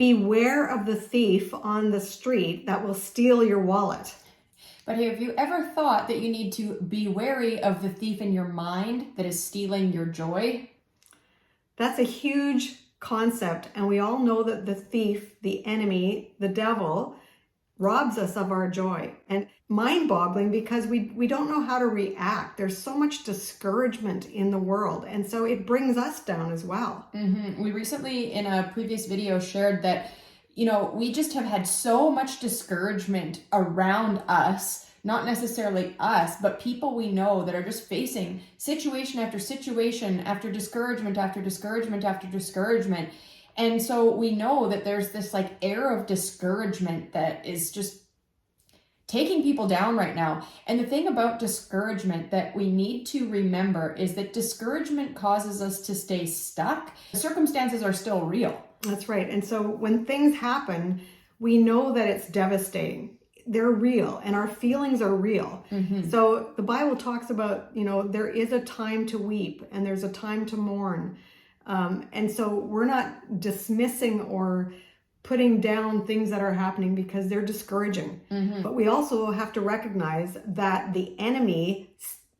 Beware of the thief on the street that will steal your wallet. But have you ever thought that you need to be wary of the thief in your mind that is stealing your joy? That's a huge concept, and we all know that the thief, the enemy, the devil, robs us of our joy. And mind-boggling because we don't know how to react. There's so much discouragement in the world, and so it brings us down as well. We recently, in a previous video, shared that, we just have had so much discouragement around us, not necessarily us, but people we know that are just facing situation after situation, after discouragement, after discouragement, after discouragement. And so we know that there's this like air of discouragement that is just taking people down right now. And the thing about discouragement that we need to remember is that discouragement causes us to stay stuck. The circumstances are still real. That's right. And so when things happen, we know that it's devastating. They're real, and our feelings are real. So the Bible talks about, there is a time to weep and there's a time to mourn. And so we're not dismissing or putting down things that are happening because they're discouraging. But we also have to recognize that the enemy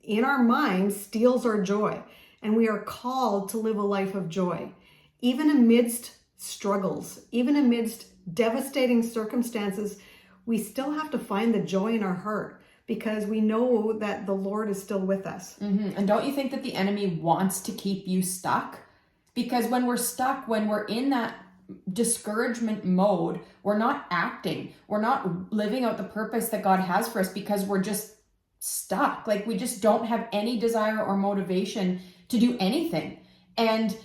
in our minds steals our joy, and we are called to live a life of joy. Even amidst struggles, even amidst devastating circumstances, we still have to find the joy in our heart because we know that the Lord is still with us. And don't you think that the enemy wants to keep you stuck? Because when we're stuck, when we're in that discouragement mode, we're not acting. We're not living out the purpose that God has for us because we're just stuck. Like we just don't have any desire or motivation to do anything. And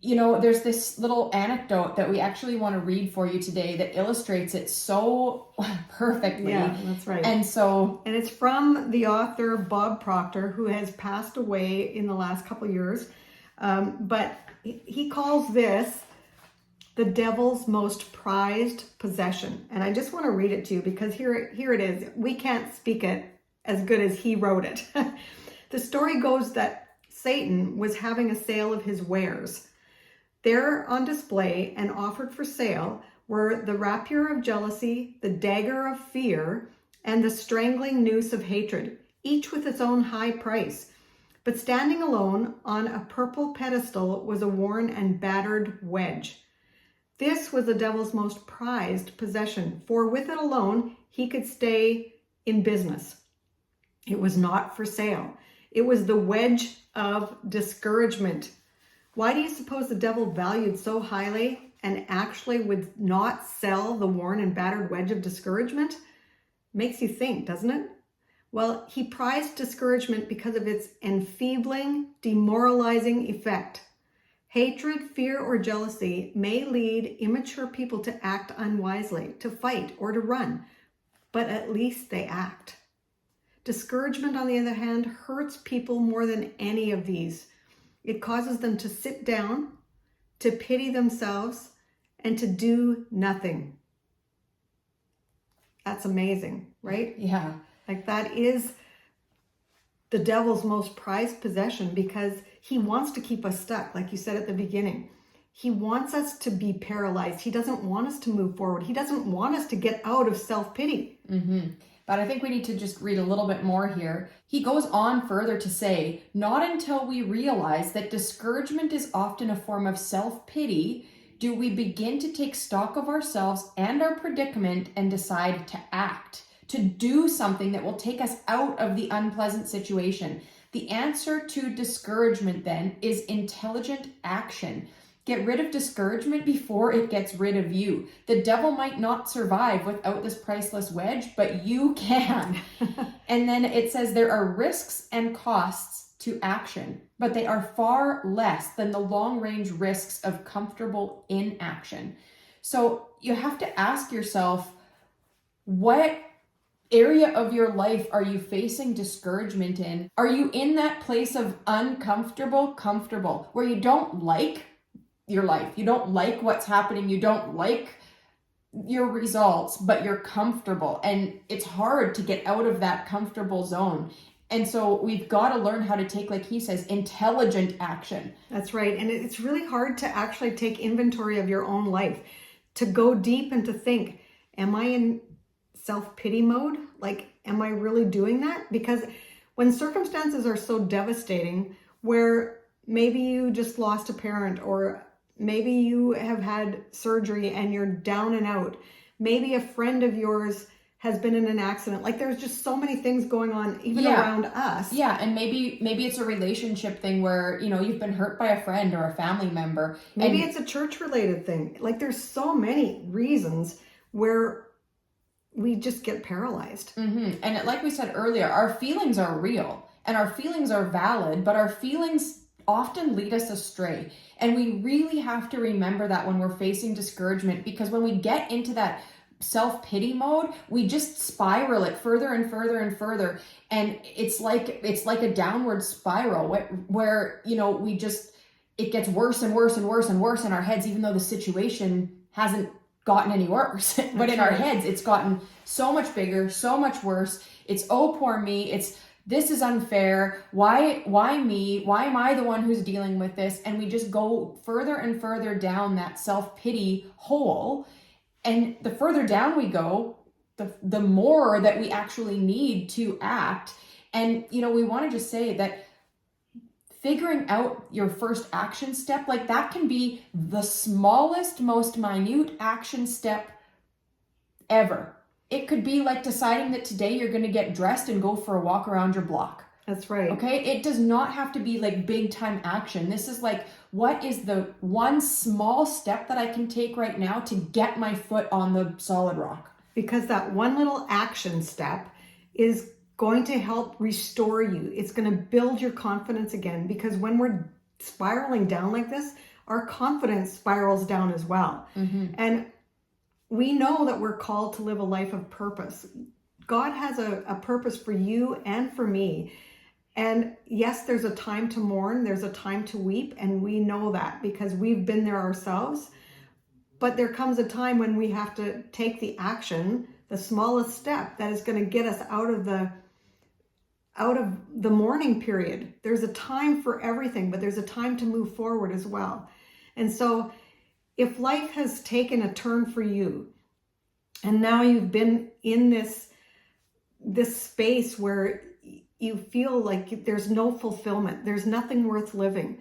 there's this little anecdote that we actually want to read for you today that illustrates it so perfectly. Yeah, that's right. And it's from the author Bob Proctor, who has passed away in the last couple of years. But he calls this the devil's most prized possession. And I just want to read it to you because here it is. We can't speak it as good as he wrote it. The story goes that Satan was having a sale of his wares. There on display and offered for sale were the rapier of jealousy, the dagger of fear, and the strangling noose of hatred, each with its own high price. But standing alone on a purple pedestal was a worn and battered wedge. This was the devil's most prized possession, for with it alone he could stay in business. It was not for sale. It was the wedge of discouragement. Why do you suppose the devil valued so highly and actually would not sell the worn and battered wedge of discouragement? Makes you think, doesn't it? Well, he prized discouragement because of its enfeebling, demoralizing effect. Hatred, fear, or jealousy may lead immature people to act unwisely, to fight, or to run, but at least they act. Discouragement, on the other hand, hurts people more than any of these. It causes them to sit down, to pity themselves, and to do nothing. That's amazing, right? Yeah. Like that is the devil's most prized possession because he wants to keep us stuck, like you said at the beginning. He wants us to be paralyzed. He doesn't want us to move forward. He doesn't want us to get out of self-pity. But I think we need to just read a little bit more here. He goes on further to say, not until we realize that discouragement is often a form of self-pity do we begin to take stock of ourselves and our predicament and decide to act, to do something that will take us out of the unpleasant situation. The answer to discouragement then is intelligent action. Get rid of discouragement before it gets rid of you. The devil might not survive without this priceless wedge, but you can. And then it says there are risks and costs to action, but they are far less than the long-range risks of comfortable inaction. So you have to ask yourself, what area of your life are you facing discouragement in? Are you in that place of comfortable, where you don't like your life, you don't like what's happening, you don't like your results, but you're comfortable, and it's hard to get out of that comfortable zone? And so we've got to learn how to take, like he says, intelligent action. That's right. And it's really hard to actually take inventory of your own life. to go deep and to think, am I in self-pity mode? Like, am I really doing that? Because when circumstances are so devastating, where maybe you just lost a parent, or maybe you have had surgery and you're down and out, maybe a friend of yours has been in an accident. Like, there's just so many things going on even around us. Yeah, and maybe it's a relationship thing where, you've been hurt by a friend or a family member. Maybe it's a church-related thing. Like, there's so many reasons where we just get paralyzed. And like we said earlier, our feelings are real and our feelings are valid, but our feelings often lead us astray. And we really have to remember that when we're facing discouragement, because when we get into that self-pity mode, we just spiral it further and further and further. And it's like a downward spiral where it gets worse and worse and worse and worse in our heads, even though the situation hasn't gotten any worse. But in our heads, it's gotten so much bigger, so much worse. It's, oh, poor me. This is unfair. Why me? Why am I the one who's dealing with this? And we just go further and further down that self-pity hole. And the further down we go, the more that we actually need to act. And, we want to just say that figuring out your first action step, like, that can be the smallest, most minute action step ever. It could be like deciding that today you're going to get dressed and go for a walk around your block. That's right. Okay? It does not have to be like big time action. This is like, what is the one small step that I can take right now to get my foot on the solid rock? Because that one little action step is going to help restore you. It's going to build your confidence again, because when we're spiraling down like this, our confidence spirals down as well. And we know that we're called to live a life of purpose. God has a purpose for you and for me. And yes, there's a time to mourn, there's a time to weep, and we know that because we've been there ourselves. But there comes a time when we have to take the action, the smallest step that is going to get us out of the mourning period. There's a time for everything, but there's a time to move forward as well. And so if life has taken a turn for you, and now you've been in this space where you feel like there's no fulfillment, there's nothing worth living,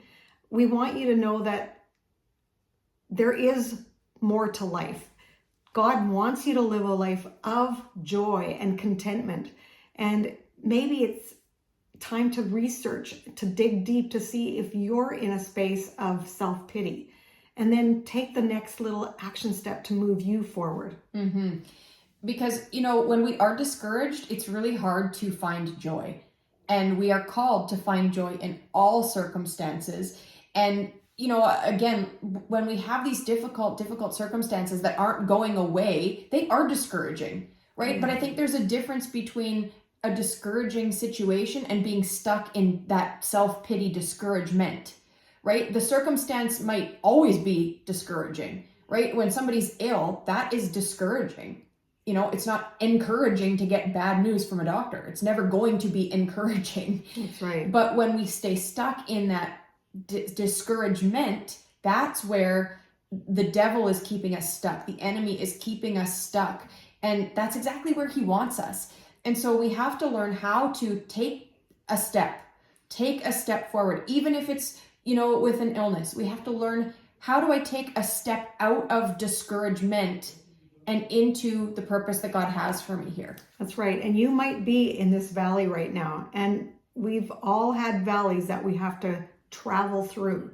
we want you to know that there is more to life. God wants you to live a life of joy and contentment. And maybe it's time to research, to dig deep, to see if you're in a space of self-pity, and then take the next little action step to move you forward. Because, when we are discouraged, it's really hard to find joy. And we are called to find joy in all circumstances. And, again, when we have these difficult circumstances that aren't going away, they are discouraging, right? But I think there's a difference between a discouraging situation and being stuck in that self-pity discouragement, right? The circumstance might always be discouraging, right? When somebody's ill, that is discouraging. It's not encouraging to get bad news from a doctor. It's never going to be encouraging. That's right. But when we stay stuck in that discouragement, that's where the devil is keeping us stuck. The enemy is keeping us stuck. And that's exactly where he wants us. And so we have to learn how to take a step forward, even if it's, with an illness. We have to learn, how do I take a step out of discouragement and into the purpose that God has for me here? That's right. And you might be in this valley right now. And we've all had valleys that we have to travel through,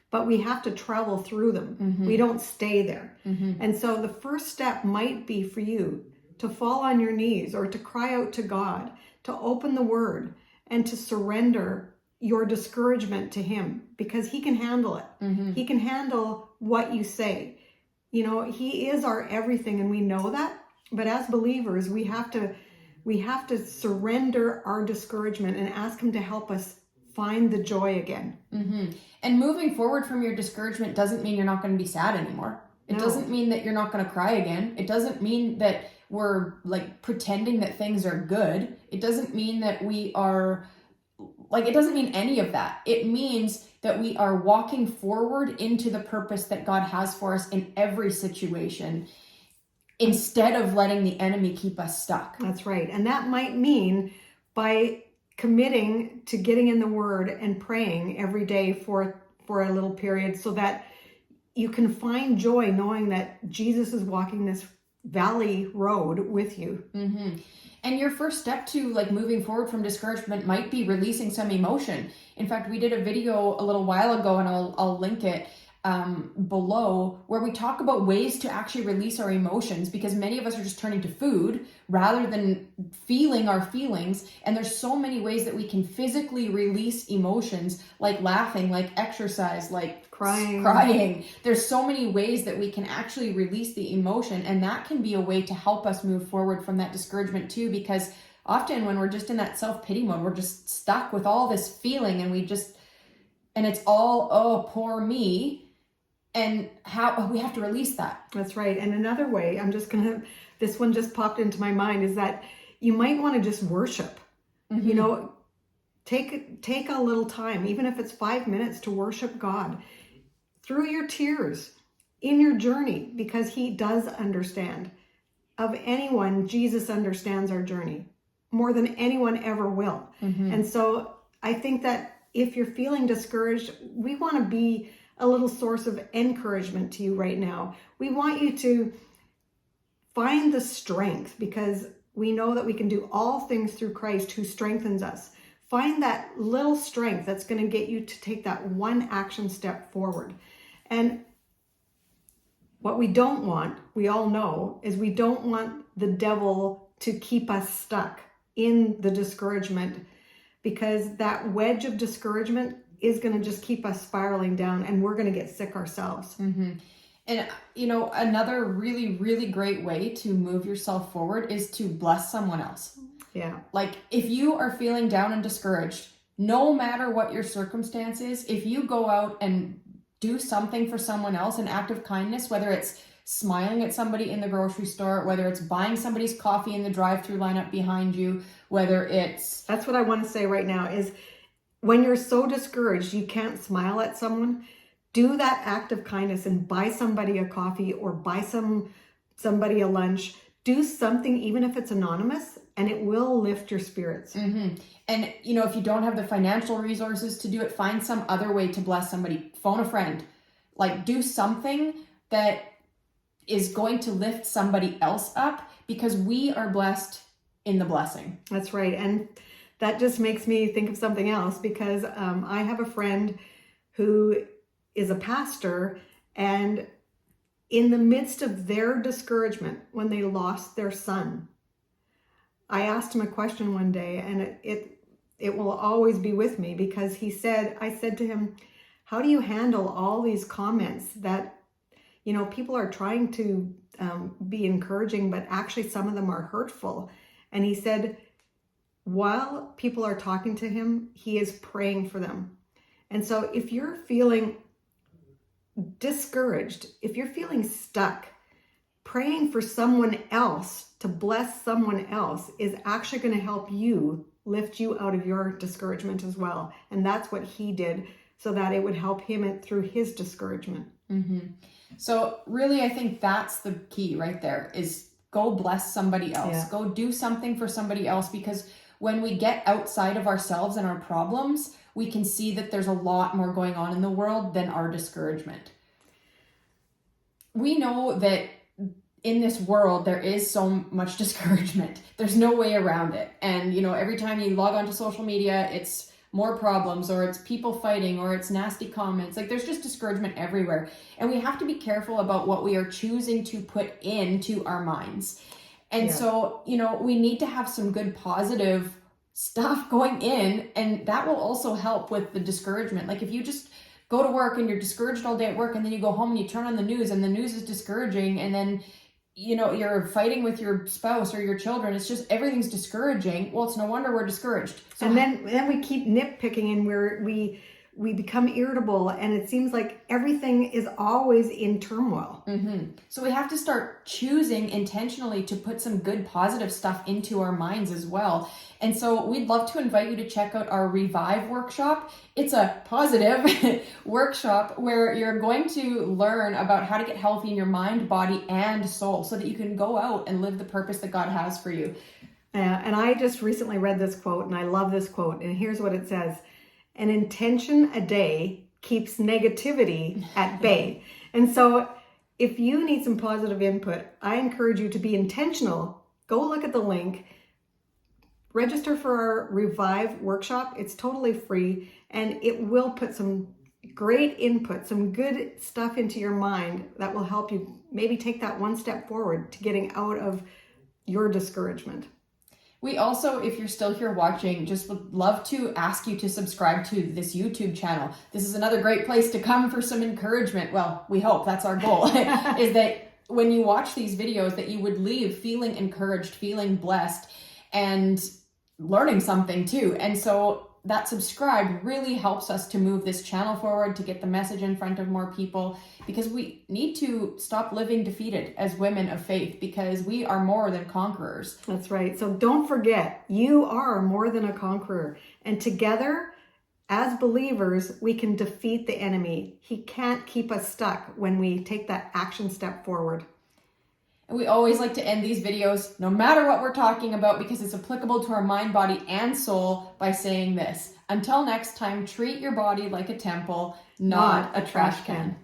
but we have to travel through them. We don't stay there. And so the first step might be for you to fall on your knees, or to cry out to God, to open the word, and to surrender your discouragement to him, because he can handle it. He can handle what you say. He is our everything, and we know that. But as believers, we have to surrender our discouragement and ask him to help us find the joy again. And moving forward from your discouragement doesn't mean you're not going to be sad anymore. It doesn't mean that you're not going to cry again. It doesn't mean that we're like pretending that things are good. It doesn't mean that we are Like, it doesn't mean any of that. It means that we are walking forward into the purpose that God has for us in every situation, instead of letting the enemy keep us stuck. That's right. And that might mean by committing to getting in the Word and praying every day for a little period, so that you can find joy knowing that Jesus is walking this valley road with you. Mm-hmm. And your first step to like moving forward from discouragement might be releasing some emotion. In fact, we did a video a little while ago, and I'll link it below, where we talk about ways to actually release our emotions, because many of us are just turning to food rather than feeling our feelings. And there's so many ways that we can physically release emotions, like laughing, like exercise, like crying. There's so many ways that we can actually release the emotion, and that can be a way to help us move forward from that discouragement too, because often when we're just in that self-pity mode, we're just stuck with all this feeling, and it's all, oh, poor me. And how we have to release that. That's right. And another way, this one just popped into my mind, is that you might want to just worship. Mm-hmm. You know, take a little time, even if it's 5 minutes, to worship God through your tears in your journey, because he does understand. Of anyone, Jesus understands our journey more than anyone ever will. Mm-hmm. And so I think that if you're feeling discouraged, we want to be a little source of encouragement to you right now. We want you to find the strength, because we know that we can do all things through Christ who strengthens us. Find that little strength that's going to get you to take that one action step forward. And what we don't want, we all know, is we don't want the devil to keep us stuck in the discouragement, because that wedge of discouragement is going to just keep us spiraling down, and we're going to get sick ourselves. Mm-hmm. And, you know, another really, really great way to move yourself forward is to bless someone else. Yeah. Like, if you are feeling down and discouraged, no matter what your circumstance is, if you go out and do something for someone else, an act of kindness, whether it's smiling at somebody in the grocery store, whether it's buying somebody's coffee in the drive-thru lineup behind you, whether it's... That's what I want to say right now is, when you're so discouraged you can't smile at someone, do that act of kindness and buy somebody a coffee, or buy somebody a lunch. Do something, even if it's anonymous, and it will lift your spirits. Mm-hmm. And, you know, if you don't have the financial resources to do it, find some other way to bless somebody. Phone a friend. Like, do something that is going to lift somebody else up, because we are blessed in the blessing. That's right. And that just makes me think of something else, because I have a friend who is a pastor, and in the midst of their discouragement, when they lost their son, I asked him a question one day, and it will always be with me, because I said to him, how do you handle all these comments that, you know, people are trying to be encouraging, but actually some of them are hurtful? And he said, while people are talking to him, he is praying for them. And so if you're feeling discouraged, if you're feeling stuck, praying for someone else to bless someone else is actually going to help you, lift you out of your discouragement as well. And that's what he did, so that it would help him through his discouragement. Mm-hmm. So really, I think that's the key right there, is go bless somebody else. Yeah. Go do something for somebody else, because when we get outside of ourselves and our problems, we can see that there's a lot more going on in the world than our discouragement. We know that in this world, there is so much discouragement. There's no way around it. And, you know, every time you log onto social media, it's more problems, or it's people fighting, or it's nasty comments. Like, there's just discouragement everywhere. And we have to be careful about what we are choosing to put into our minds. And so, you know, we need to have some good positive stuff going in, and that will also help with the discouragement. Like, if you just go to work and you're discouraged all day at work, and then you go home and you turn on the news and the news is discouraging, and then, you know, you're fighting with your spouse or your children, it's just, everything's discouraging. Well, it's no wonder we're discouraged. So, and then we keep nitpicking, and we become irritable, and it seems like everything is always in turmoil. So we have to start choosing intentionally to put some good positive stuff into our minds as well. And so we'd love to invite you to check out our Revive workshop. It's a positive workshop where you're going to learn about how to get healthy in your mind, body, and soul so that you can go out and live the purpose that God has for you. And I just recently read this quote, and I love this quote. And here's what it says: "An intention a day keeps negativity at bay." And so if you need some positive input, I encourage you to be intentional. Go look at the link. Register for our Revive workshop. It's totally free, and it will put some great input, some good stuff into your mind that will help you maybe take that one step forward to getting out of your discouragement. We also, if you're still here watching, just would love to ask you to subscribe to this YouTube channel. This is another great place to come for some encouragement. Well, we hope that's our goal, is that when you watch these videos that you would leave feeling encouraged, feeling blessed, and learning something too. And so that subscribe really helps us to move this channel forward, to get the message in front of more people, because we need to stop living defeated as women of faith, because we are more than conquerors. That's right. So don't forget, you are more than a conqueror. And together, as believers, we can defeat the enemy. He can't keep us stuck when we take that action step forward. And we always like to end these videos, no matter what we're talking about, because it's applicable to our mind, body, and soul, by saying this: until next time, treat your body like a temple, not a trash can.